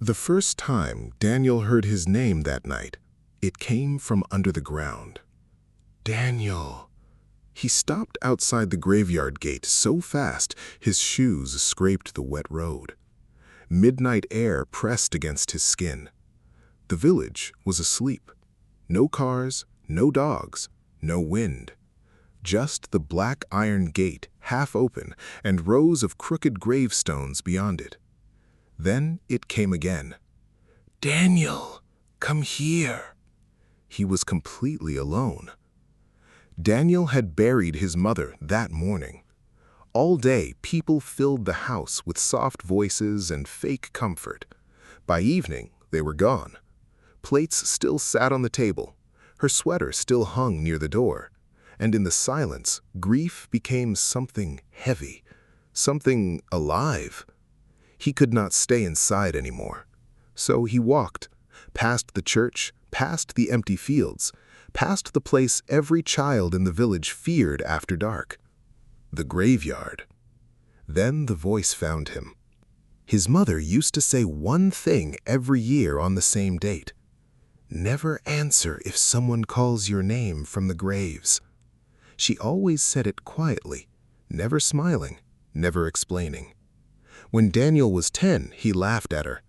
The first time Daniel heard his name that night, it came from under the ground. Daniel! He stopped outside the graveyard gate so fast his shoes scraped the wet road. Midnight air pressed against his skin. The village was asleep. No cars, no dogs, no wind. Just the black iron gate, half open, and rows of crooked gravestones beyond it. Then it came again. "Daniel, come here." He was completely alone. Daniel had buried his mother that morning. All day, people filled the house with soft voices and fake comfort. By evening, they were gone. Plates still sat on the table. Her sweater still hung near the door. And in the silence, grief became something heavy, something alive. He could not stay inside anymore. So he walked, past the church, past the empty fields, past the place every child in the village feared after dark. The graveyard. Then the voice found him. His mother used to say one thing every year on the same date. Never answer if someone calls your name from the graves. She always said it quietly, never smiling, never explaining. When Daniel was 10, he laughed at her.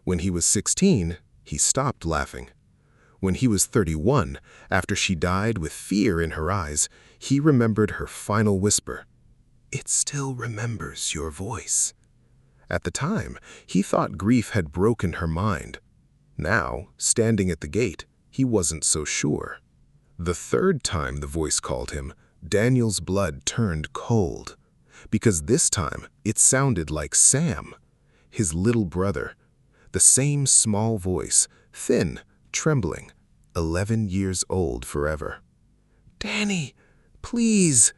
When he was 16, he stopped laughing. When he was 31, after she died with fear in her eyes, he remembered her final whisper. "It still remembers your voice." At the time, he thought grief had broken her mind. Now, standing at the gate, he wasn't so sure. The third time the voice called him, Daniel's blood turned cold. Because this time, it sounded like Sam, his little brother. The same small voice, thin, trembling, 11 years old forever. "Danny, please."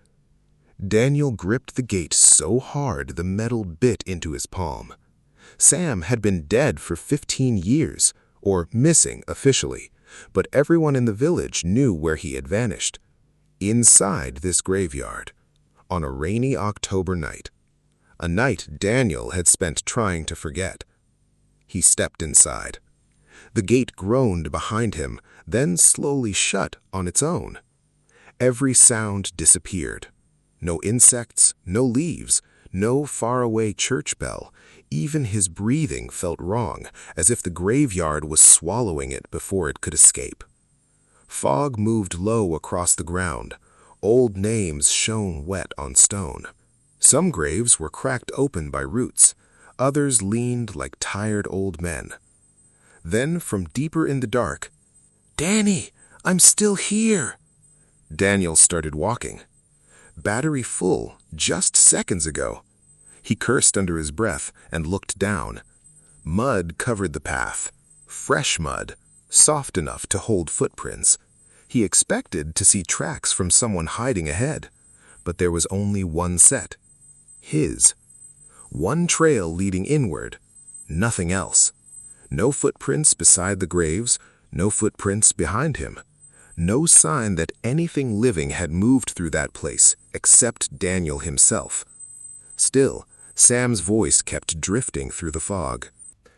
Daniel gripped the gate so hard the metal bit into his palm. Sam had been dead for 15 years, or missing officially, but everyone in the village knew where he had vanished. Inside this graveyard, on a rainy October night, a night Daniel had spent trying to forget. He stepped inside. The gate groaned behind him, then slowly shut on its own. Every sound disappeared. No insects, no leaves, no faraway church bell. Even his breathing felt wrong, as if the graveyard was swallowing it before it could escape. Fog moved low across the ground. Old names shone wet on stone. Some graves were cracked open by roots. Others leaned like tired old men. Then, from deeper in the dark, "Danny, I'm still here." Daniel started walking. Battery full, just seconds ago. He cursed under his breath and looked down. Mud covered the path. Fresh mud, soft enough to hold footprints. He expected to see tracks from someone hiding ahead, but there was only one set. His. One trail leading inward, nothing else. No footprints beside the graves, no footprints behind him. No sign that anything living had moved through that place, except Daniel himself. Still, Sam's voice kept drifting through the fog.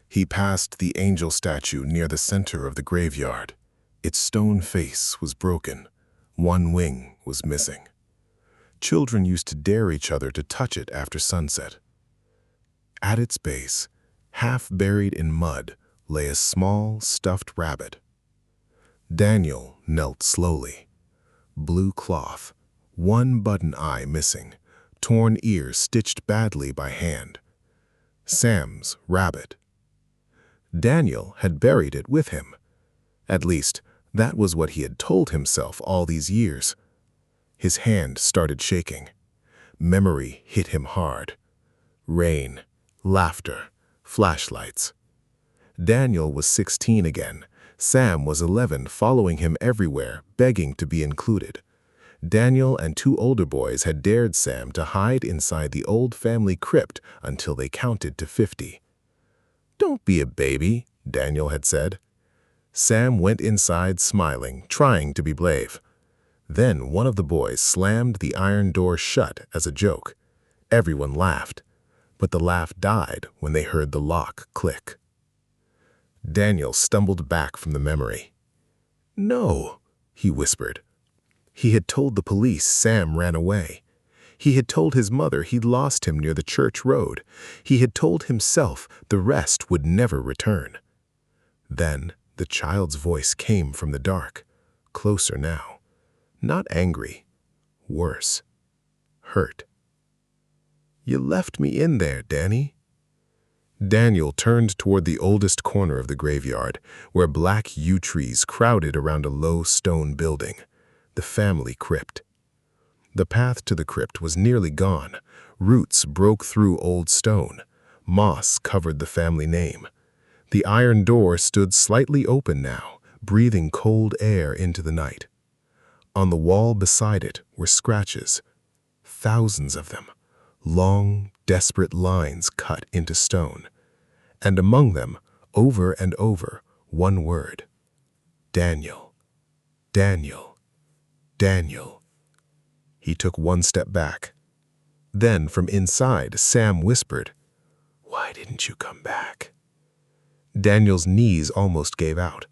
He passed the angel statue near the center of the graveyard. Its stone face was broken. One wing was missing. Children used to dare each other to touch it after sunset. At its base, half buried in mud, lay a small, stuffed rabbit. Daniel knelt slowly. Blue cloth, one button eye missing, torn ear stitched badly by hand. Sam's rabbit. Daniel had buried it with him. At least, that was what he had told himself all these years. His hand started shaking. Memory hit him hard. Rain, laughter, flashlights. Daniel was 16 again. Sam was 11, following him everywhere, begging to be included. Daniel and 2 older boys had dared Sam to hide inside the old family crypt until they counted to 50. "Don't be a baby," Daniel had said. Sam went inside smiling, trying to be brave. Then one of the boys slammed the iron door shut as a joke. Everyone laughed, but the laugh died when they heard the lock click. Daniel stumbled back from the memory. "No," he whispered. He had told the police Sam ran away. He had told his mother he'd lost him near the church road. He had told himself the rest would never return. Then the child's voice came from the dark, closer now. Not angry, worse, hurt. "You left me in there, Danny." Daniel turned toward the oldest corner of the graveyard, where black yew trees crowded around a low stone building, the family crypt. The path to the crypt was nearly gone. Roots broke through old stone. Moss covered the family name. The iron door stood slightly open now, breathing cold air into the night. On the wall beside it were scratches, thousands of them, long, desperate lines cut into stone. And among them, over and over, one word: Daniel, Daniel, Daniel. He took one step back. Then from inside, Sam whispered, "Why didn't you come back?" Daniel's knees almost gave out.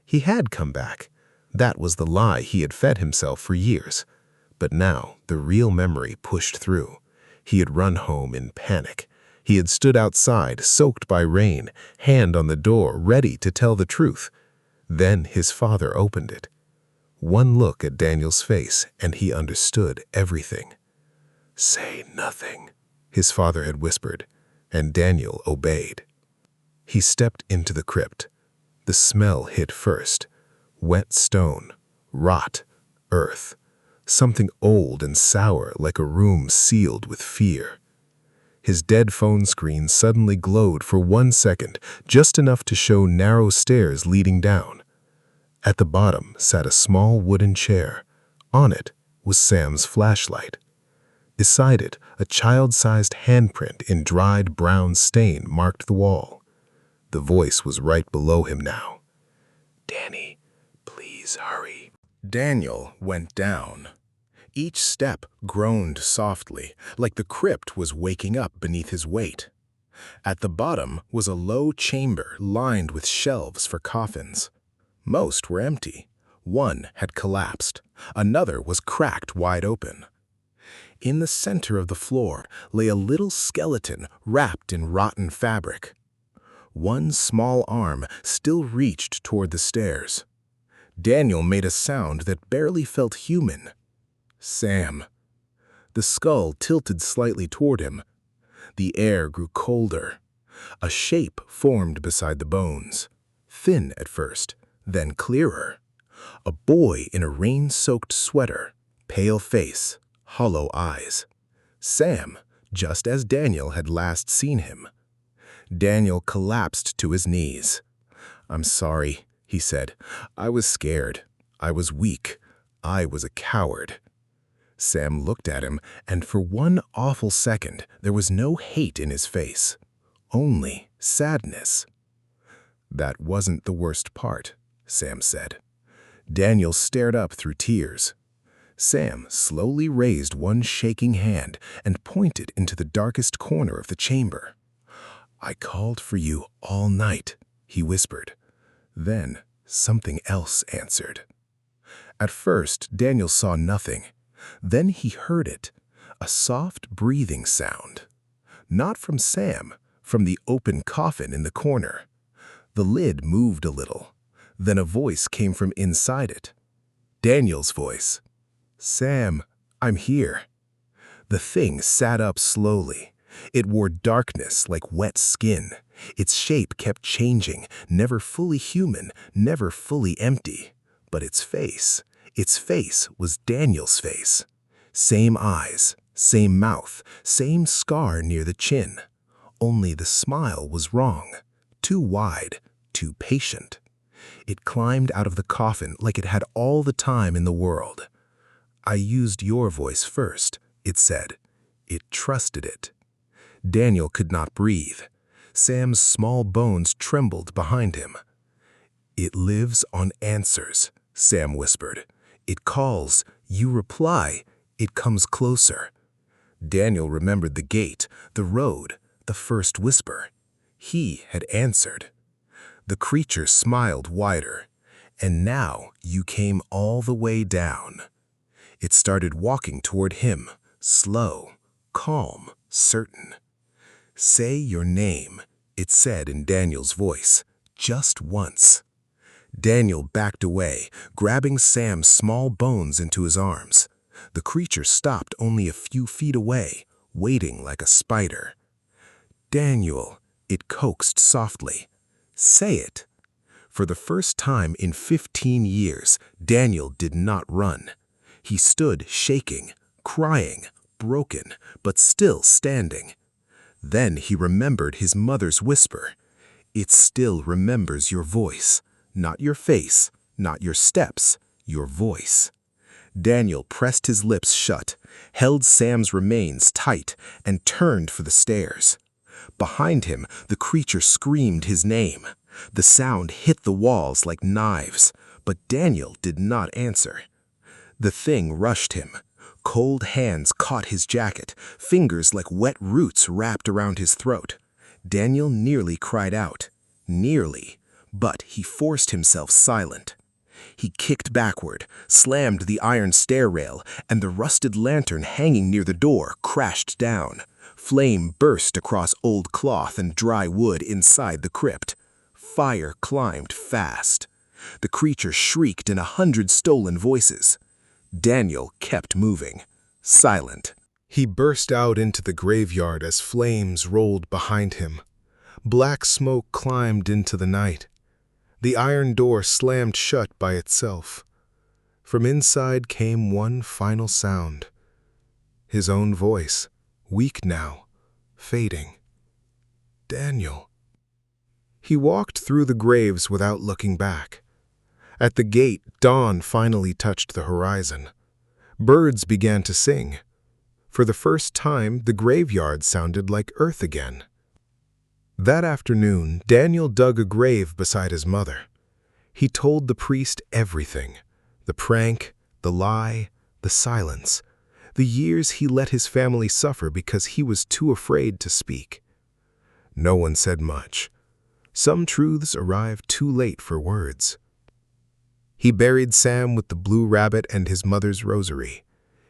He had come back. That was the lie he had fed himself for years. But now the real memory pushed through. He had run home in panic. He had stood outside, soaked by rain, hand on the door, ready to tell the truth. Then his father opened it. One look at Daniel's face, and he understood everything. "Say nothing," his father had whispered, and Daniel obeyed. He stepped into the crypt. The smell hit first. Wet stone, rot, earth. Something old and sour, like a room sealed with fear. His dead phone screen suddenly glowed for 1 second, just enough to show narrow stairs leading down. At the bottom sat a small wooden chair. On it was Sam's flashlight. Beside it, a child-sized handprint in dried brown stain marked the wall. The voice was right below him now. "Danny, please hurry." Daniel went down. Each step groaned softly, like the crypt was waking up beneath his weight. At the bottom was a low chamber lined with shelves for coffins. Most were empty. One had collapsed. Another was cracked wide open. In the center of the floor lay a little skeleton wrapped in rotten fabric. One small arm still reached toward the stairs. Daniel made a sound that barely felt human. "Sam." The skull tilted slightly toward him. The air grew colder. A shape formed beside the bones. Thin at first, then clearer. A boy in a rain-soaked sweater, pale face, hollow eyes. Sam, just as Daniel had last seen him. Daniel collapsed to his knees. "I'm sorry," he said. "I was scared. I was weak. I was a coward." Sam looked at him, and for one awful second, there was no hate in his face. Only sadness. "That wasn't the worst part," Sam said. Daniel stared up through tears. Sam slowly raised one shaking hand and pointed into the darkest corner of the chamber. "I called for you all night," he whispered. Then something else answered. At first, Daniel saw nothing. Then he heard it, a soft breathing sound. Not from Sam, from the open coffin in the corner. The lid moved a little. Then a voice came from inside it. Daniel's voice. "Sam, I'm here." The thing sat up slowly. It wore darkness like wet skin. Its shape kept changing, never fully human, never fully empty. But its face was Daniel's face. Same eyes, same mouth, same scar near the chin. Only the smile was wrong. Too wide, too patient. It climbed out of the coffin like it had all the time in the world. "I used your voice first," it said. It trusted it. Daniel could not breathe. Sam's small bones trembled behind him. "It lives on answers," Sam whispered. "It calls, you reply, it comes closer." Daniel remembered the gate, the road, the first whisper. He had answered. The creature smiled wider. "And now you came all the way down." It started walking toward him, slow, calm, certain. "Say your name," it said in Daniel's voice, "just once." Daniel backed away, grabbing Sam's small bones into his arms. The creature stopped only a few feet away, waiting like a spider. "Daniel," it coaxed softly. "Say it." For the first time in 15 years, Daniel did not run. He stood shaking, crying, broken, but still standing. Then he remembered his mother's whisper. "It still remembers your voice. Not your face, not your steps, your voice." Daniel pressed his lips shut, held Sam's remains tight, and turned for the stairs. Behind him, the creature screamed his name. The sound hit the walls like knives, but Daniel did not answer. The thing rushed him. Cold hands caught his jacket, fingers like wet roots wrapped around his throat. Daniel nearly cried out. Nearly, but he forced himself silent. He kicked backward, slammed the iron stair rail, and the rusted lantern hanging near the door crashed down. Flame burst across old cloth and dry wood inside the crypt. Fire climbed fast. The creature shrieked in 100 stolen voices. Daniel kept moving, silent. He burst out into the graveyard as flames rolled behind him. Black smoke climbed into the night. The iron door slammed shut by itself. From inside came one final sound. His own voice, weak now, fading. "Daniel." He walked through the graves without looking back. At the gate, dawn finally touched the horizon. Birds began to sing. For the first time, the graveyard sounded like earth again. That afternoon, Daniel dug a grave beside his mother. He told the priest everything: the prank, the lie, the silence, the years he let his family suffer because he was too afraid to speak. No one said much. Some truths arrived too late for words. He buried Sam with the blue rabbit and his mother's rosary.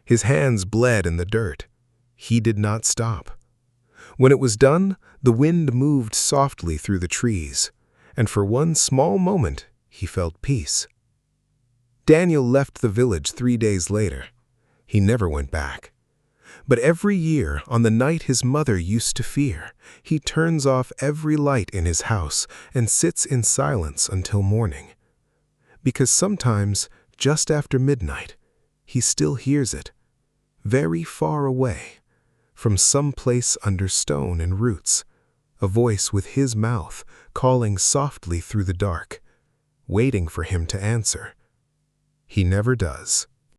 His hands bled in the dirt. He did not stop. When it was done, the wind moved softly through the trees, and for one small moment, he felt peace. Daniel left the village 3 days later. He never went back. But every year, on the night his mother used to fear, he turns off every light in his house and sits in silence until morning. Because sometimes, just after midnight, he still hears it, very far away, from some place under stone and roots, a voice with his mouth calling softly through the dark, waiting for him to answer. He never does.